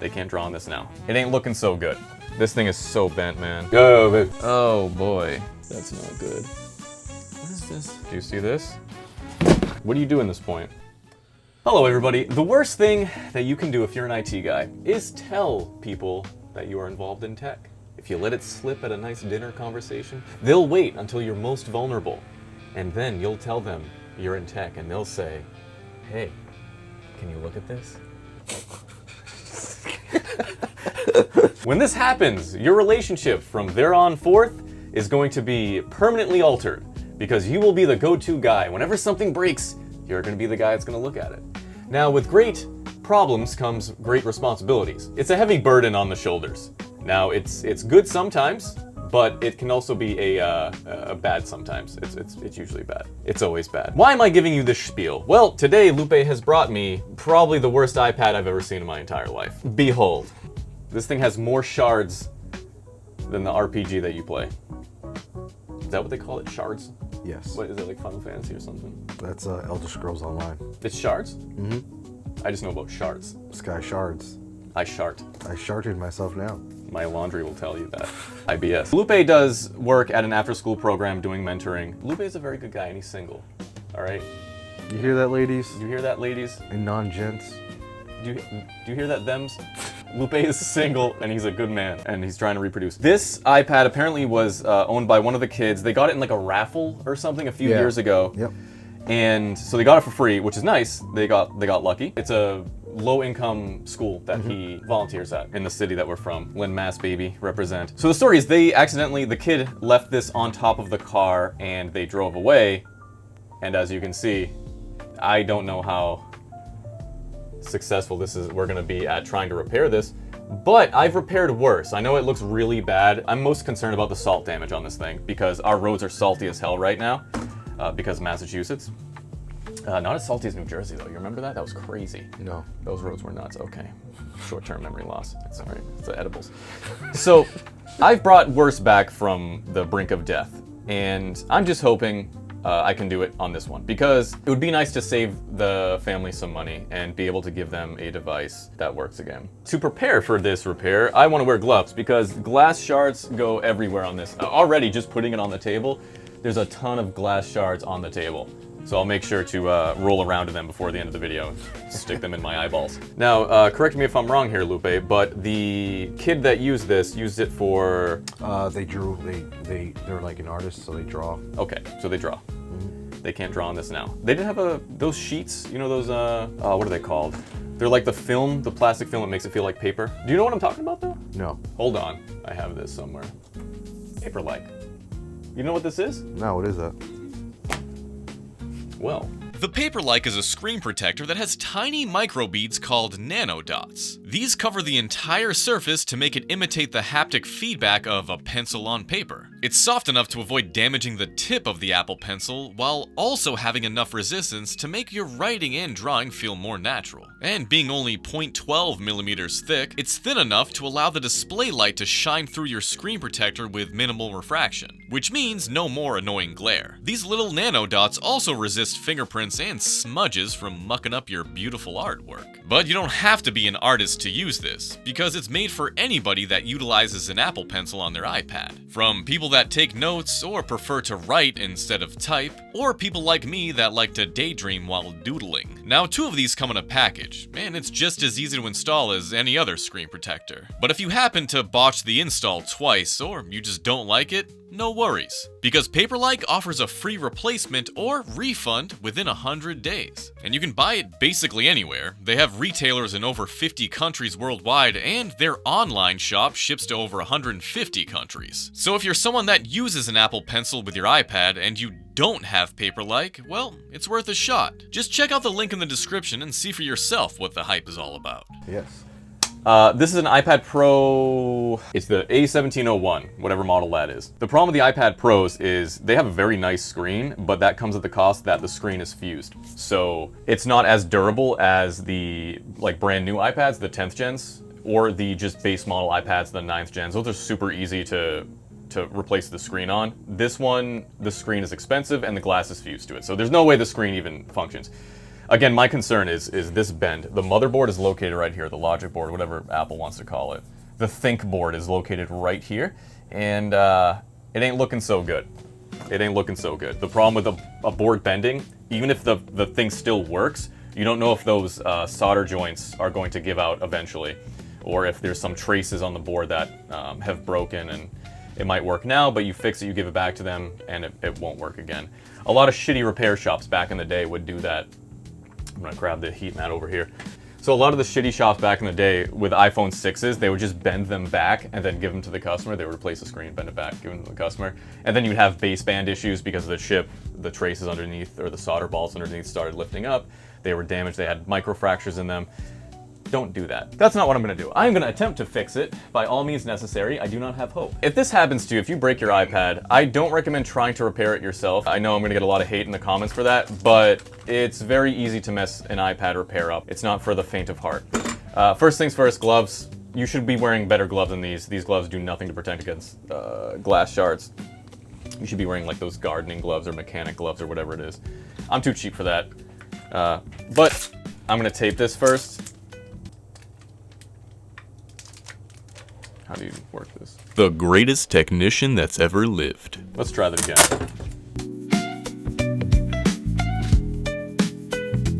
They can't draw on this now. It ain't looking so good. This thing is so bent, man. Oh boy, that's not good. What is this? Do you see this? What do you do in this point? Hello everybody. The worst thing that you can do if you're an IT guy is tell people that you are involved in tech. If you let it slip at a nice dinner conversation, they'll wait until you're most vulnerable. And then you'll tell them you're in tech and they'll say, hey, can you look at this? When this happens, your relationship from there on forth is going to be permanently altered because you will be the go-to guy. Whenever something breaks, you're going to be the guy that's going to look at it. Now, with great problems comes great responsibilities. It's a heavy burden on the shoulders. Now, it's good sometimes, but it can also be a bad sometimes. It's usually bad. It's always bad. Why am I giving you this spiel? Well, today Lupe has brought me probably the worst iPad I've ever seen in my entire life. Behold. This thing has more shards than the RPG that you play. Is that what they call it? Shards? Yes. What is it, like Final Fantasy or something? That's Elder Scrolls Online. It's shards? Mm-hmm. I just know about shards. Sky Shards. I shart. I sharted myself now. My laundry will tell you that. IBS. Lupe does work at an after-school program doing mentoring. Lupe is a very good guy and he's single. All right? You hear that, ladies? You hear that, ladies? And non-gents? Do you hear that, thems? Lupe is single and he's a good man and he's trying to reproduce. This iPad apparently was owned by one of the kids. They got it in like a raffle or something a few years ago. Yep. And so they got it for free, which is nice. They got lucky. It's a low-income school that he volunteers at in the city that we're from. Lynn, Mass, baby, represent. So the story is the kid left this on top of the car and they drove away. And as you can see, I don't know how successful we're gonna be at trying to repair this, but I've repaired worse. I know it looks really bad. I'm most concerned about the salt damage on this thing because our roads are salty as hell right now because of Massachusetts. Not as salty as New Jersey though. You remember that? That was crazy. No. Those roads were nuts. Okay. Short-term memory loss. It's all right. It's the edibles. So I've brought worse back from the brink of death, and I'm just hoping I can do it on this one because it would be nice to save the family some money and be able to give them a device that works again. To prepare for this repair, I want to wear gloves because glass shards go everywhere on this. Already just putting it on the table, there's a ton of glass shards on the table. So I'll make sure to roll around to them before the end of the video and stick them in my eyeballs. Now, correct me if I'm wrong here, Lupe, but the kid that used it for... They drew, they're like an artist, so they draw. Okay, so they draw. They can't draw on this now. They didn't have those sheets, you know those, what are they called? They're like the film, the plastic film that makes it feel like paper. Do you know what I'm talking about though? No. Hold on, I have this somewhere. Paperlike. You know what this is? No, what is that? Well, the Paperlike is a screen protector that has tiny microbeads called nanodots. These cover the entire surface to make it imitate the haptic feedback of a pencil on paper. It's soft enough to avoid damaging the tip of the Apple Pencil while also having enough resistance to make your writing and drawing feel more natural. And being only 0.12 millimeters thick, it's thin enough to allow the display light to shine through your screen protector with minimal refraction, which means no more annoying glare. These little nanodots also resist fingerprints and smudges from mucking up your beautiful artwork. But you don't have to be an artist to use this, because it's made for anybody that utilizes an Apple Pencil on their iPad. From people that take notes or prefer to write instead of type, or people like me that like to daydream while doodling. Now, 2 of these come in a package, and it's just as easy to install as any other screen protector. But if you happen to botch the install twice, or you just don't like it, no worries, because Paperlike offers a free replacement or refund within 100 days. And you can buy it basically anywhere. They have retailers in over 50 countries worldwide, and their online shop ships to over 150 countries. So if you're someone that uses an Apple Pencil with your iPad and you don't have Paperlike, well, it's worth a shot. Just check out the link in the description and see for yourself what the hype is all about. Yes. This is an iPad Pro, it's the A1701, whatever model that is. The problem with the iPad Pros is they have a very nice screen, but that comes at the cost that the screen is fused. So it's not as durable as the brand new iPads, the 10th gens, or the just base model iPads, the 9th gens. Those are super easy to replace the screen on. This one, the screen is expensive and the glass is fused to it. So there's no way the screen even functions. Again, my concern is this bend. The motherboard is located right here, the logic board, whatever Apple wants to call it. The think board is located right here, and it ain't looking so good. It ain't looking so good. The problem with a board bending, even if the thing still works, you don't know if those solder joints are going to give out eventually, or if there's some traces on the board that have broken, and it might work now, but you fix it, you give it back to them, and it won't work again. A lot of shitty repair shops back in the day would do that. I'm gonna grab the heat mat over here. So a lot of the shitty shops back in the day with iPhone 6s, they would just bend them back and then give them to the customer. They would replace the screen, bend it back, give them to the customer. And then you'd have baseband issues because of the chip, the traces underneath, or the solder balls underneath started lifting up. They were damaged, they had microfractures in them. Don't do that. That's not what I'm gonna do. I'm gonna attempt to fix it by all means necessary. I do not have hope. If this happens to you, if you break your iPad, I don't recommend trying to repair it yourself. I know I'm gonna get a lot of hate in the comments for that, but it's very easy to mess an iPad repair up. It's not for the faint of heart. First things first, gloves. You should be wearing better gloves than these. These gloves do nothing to protect against glass shards. You should be wearing like those gardening gloves or mechanic gloves or whatever it is. I'm too cheap for that. But I'm gonna tape this first. How do you work this? The greatest technician that's ever lived. Let's try that again.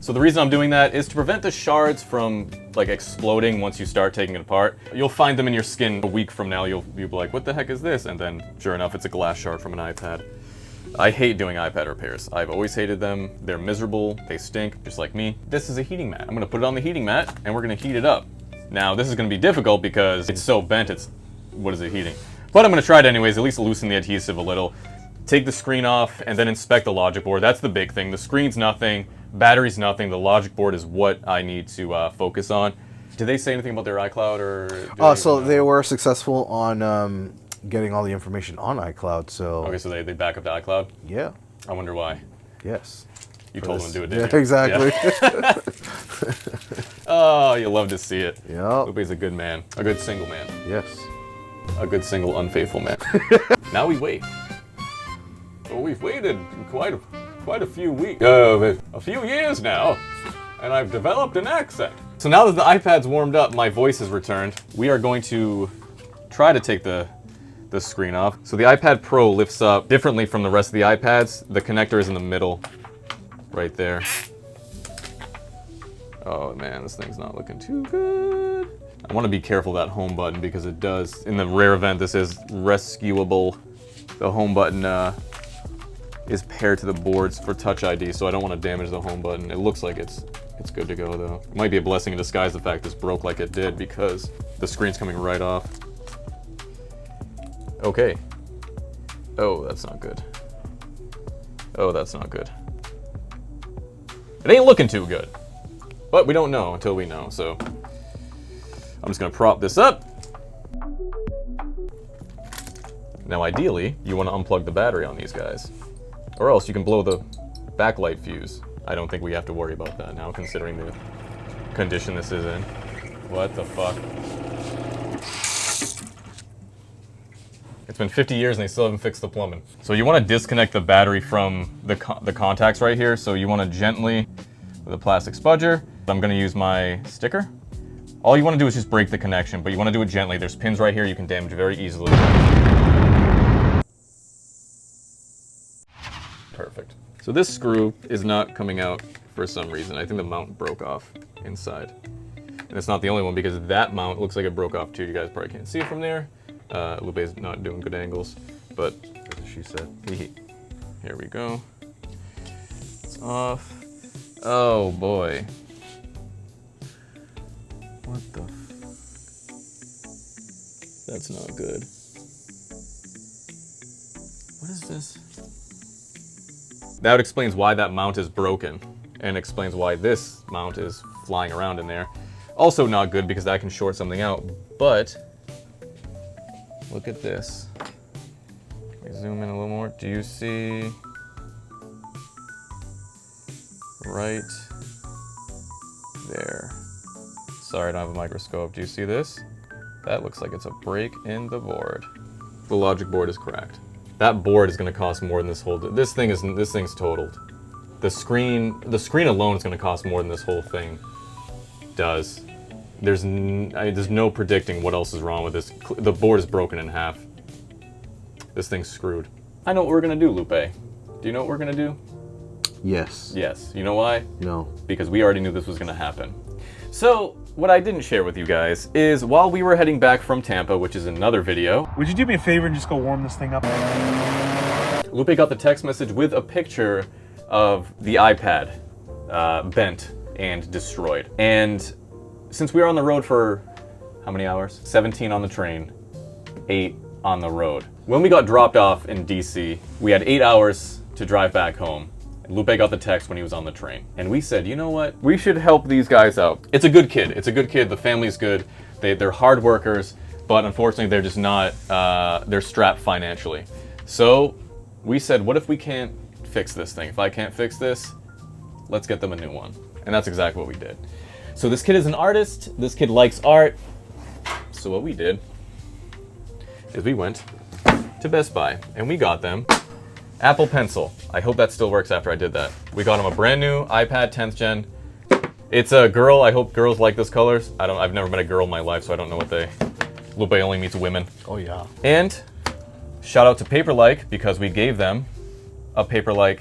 So the reason I'm doing that is to prevent the shards from like exploding once you start taking it apart. You'll find them in your skin a week from now. You'll be like, what the heck is this? And then sure enough, it's a glass shard from an iPad. I hate doing iPad repairs. I've always hated them. They're miserable. They stink, just like me. This is a heating mat. I'm gonna put it on the heating mat and we're gonna heat it up. Now, this is going to be difficult because it's so bent, what is it heating? But I'm going to try it anyways, at least loosen the adhesive a little. Take the screen off and then inspect the logic board. That's the big thing. The screen's nothing, battery's nothing, the logic board is what I need to focus on. Did they say anything about their iCloud or? So they were successful on getting all the information on iCloud, so. Okay, so they back up to iCloud? Yeah. I wonder why. Yes. You told them to do it, Yeah, didn't you? exactly. Yeah. Oh, you love to see it. Yeah. Lupe's a good man. A good single man. Yes. A good single unfaithful man. Now we wait. Well, we've waited quite a few weeks, a few years now, and I've developed an accent. So now that the iPad's warmed up, my voice has returned. We are going to try to take the screen off. So the iPad Pro lifts up differently from the rest of the iPads. The connector is in the middle, right there. Oh man, this thing's not looking too good. I want to be careful of that home button because it does, in the rare event this is rescuable, the home button is paired to the boards for Touch ID, so I don't want to damage the home button. It looks like it's good to go though. It might be a blessing in disguise the fact this broke like it did because the screen's coming right off. Okay. Oh, that's not good. Oh, that's not good. It ain't looking too good. But we don't know until we know, so I'm just gonna prop this up. Now ideally, you wanna unplug the battery on these guys, or else you can blow the backlight fuse. I don't think we have to worry about that now, considering the condition this is in. What the fuck? It's been 50 years and they still haven't fixed the plumbing. So you wanna disconnect the battery from the contacts right here, so you wanna gently, with a plastic spudger, I'm gonna use my sticker. All you wanna do is just break the connection, but you wanna do it gently. There's pins right here you can damage very easily. Perfect. So this screw is not coming out for some reason. I think the mount broke off inside. And it's not the only one because that mount looks like it broke off too. You guys probably can't see it from there. Lupe's not doing good angles, but As she said. here we go. It's off. Oh boy. What the That's not good. What is this? That explains why that mount is broken, and explains why this mount is flying around in there. Also not good because that can short something out, but look at this. Let me zoom in a little more. Do you see right there? Sorry, I don't have a microscope. Do you see this? That looks like it's a break in the board. The logic board is cracked. That board is going to cost more than this whole. This thing's totaled. The screen alone is going to cost more than this whole thing does. There's no predicting what else is wrong with this. The board is broken in half. This thing's screwed. I know what we're going to do, Lupe. Do you know what we're going to do? Yes. Yes. You know why? No. Because we already knew this was going to happen. So, what I didn't share with you guys is while we were heading back from Tampa, which is another video. Would you do me a favor and just go warm this thing up? Lupe got the text message with a picture of the iPad bent and destroyed. And since we were on the road for how many hours? 17 on the train, 8 on the road. When we got dropped off in DC, we had 8 hours to drive back home. Lupe got the text when he was on the train. And we said, you know what? We should help these guys out. It's a good kid. It's a good kid. The family's good. They're hard workers, but unfortunately they're just not, they're strapped financially. So we said, what if we can't fix this thing? If I can't fix this, let's get them a new one. And that's exactly what we did. So this kid is an artist. This kid likes art. So what we did is we went to Best Buy and we got them Apple Pencil. I hope that still works after I did that. We got them a brand new iPad 10th gen. It's a girl. I hope girls like this colors. I've never met a girl in my life, so I don't know what they... Lupe only meets women. Oh yeah. And shout out to Paperlike because we gave them a Paperlike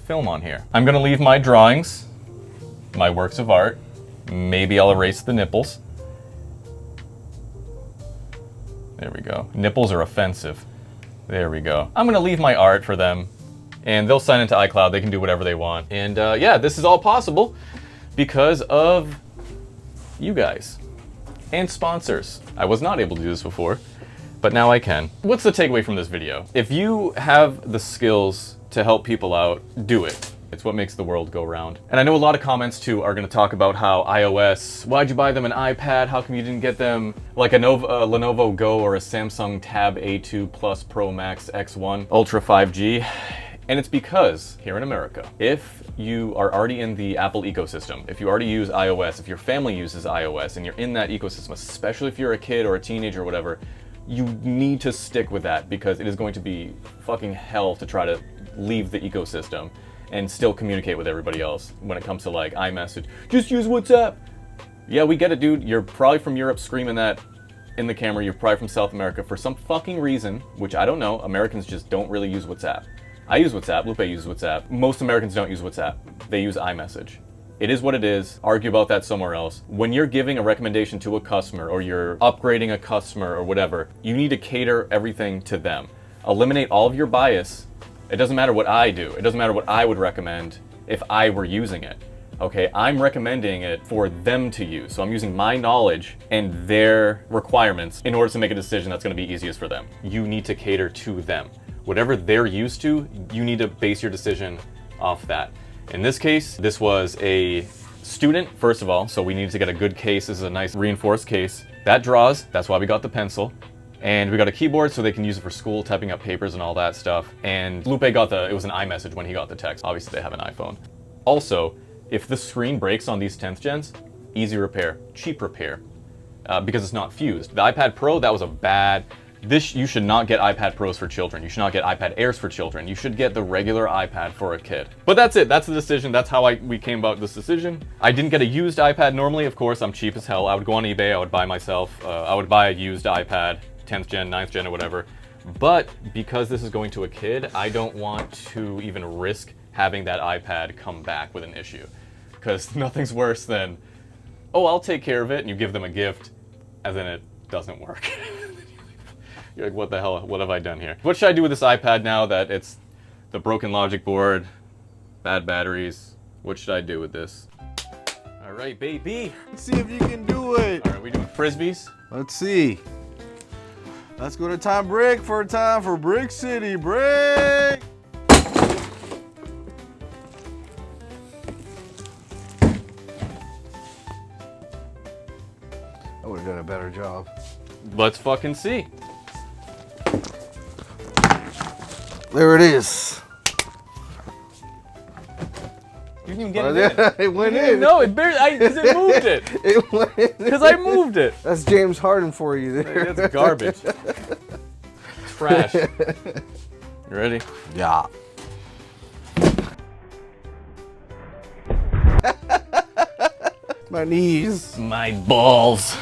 film on here. I'm gonna leave my drawings, my works of art. Maybe I'll erase the nipples. There we go. Nipples are offensive. There we go. I'm gonna leave my art for them and they'll sign into iCloud. They can do whatever they want. And yeah, this is all possible because of you guys and sponsors. I was not able to do this before, but now I can. What's the takeaway from this video? If you have the skills to help people out, do it. It's what makes the world go round. And I know a lot of comments too are gonna talk about how iOS, why'd you buy them an iPad? How come you didn't get them like a Lenovo Go or a Samsung Tab A2 Plus Pro Max X1 Ultra 5G? And it's because here in America, if you are already in the Apple ecosystem, if you already use iOS, if your family uses iOS and you're in that ecosystem, especially if you're a kid or a teenager or whatever, you need to stick with that because it is going to be fucking hell to try to leave the ecosystem and still communicate with everybody else when it comes to like iMessage. Just use WhatsApp. Yeah, we get it, dude. You're probably from Europe screaming that in the camera. You're probably from South America. For some fucking reason, which I don't know, Americans just don't really use WhatsApp. I use WhatsApp, Lupe uses WhatsApp. Most Americans don't use WhatsApp. They use iMessage. It is what it is. Argue about that somewhere else. When you're giving a recommendation to a customer or you're upgrading a customer or whatever, you need to cater everything to them. Eliminate all of your bias. It doesn't matter what I do. It doesn't matter what I would recommend if I were using it. Okay, I'm recommending it for them to use. So I'm using my knowledge and their requirements in order to make a decision that's gonna be easiest for them. You need to cater to them. Whatever they're used to, you need to base your decision off that. In this case, this was a student, first of all, so we needed to get a good case. This is a nice reinforced case. That draws, that's why we got the pencil. And we got a keyboard so they can use it for school, typing up papers and all that stuff. And Lupe got it was an iMessage when he got the text. Obviously they have an iPhone. Also, if the screen breaks on these 10th gens, easy repair, cheap repair, because it's not fused. The iPad Pro, that was a bad, you should not get iPad Pros for children. You should not get iPad Airs for children. You should get the regular iPad for a kid. But that's it, that's the decision. That's how we came about this decision. I didn't get a used iPad normally, of course, I'm cheap as hell. I would go on eBay, I would buy myself, I would buy a used iPad, 10th gen, 9th gen, or whatever. But because this is going to a kid, I don't want to even risk having that iPad come back with an issue. Because nothing's worse than, oh, I'll take care of it, and you give them a gift, and then it doesn't work. You're like, what the hell, what have I done here? What should I do with this iPad now that it's the broken logic board, bad batteries? What should I do with this? All right, baby. Let's see if you can do it. All right, we doing frisbees? Let's see. Let's go to time for Brick City break. I would have done a better job. Let's fucking see. There it is. You didn't even get it in. It went in. No, it barely, because it moved it. It went in. Because I moved it. That's James Harden for you there. That's garbage. Trash. You ready? Yeah. My knees. My balls.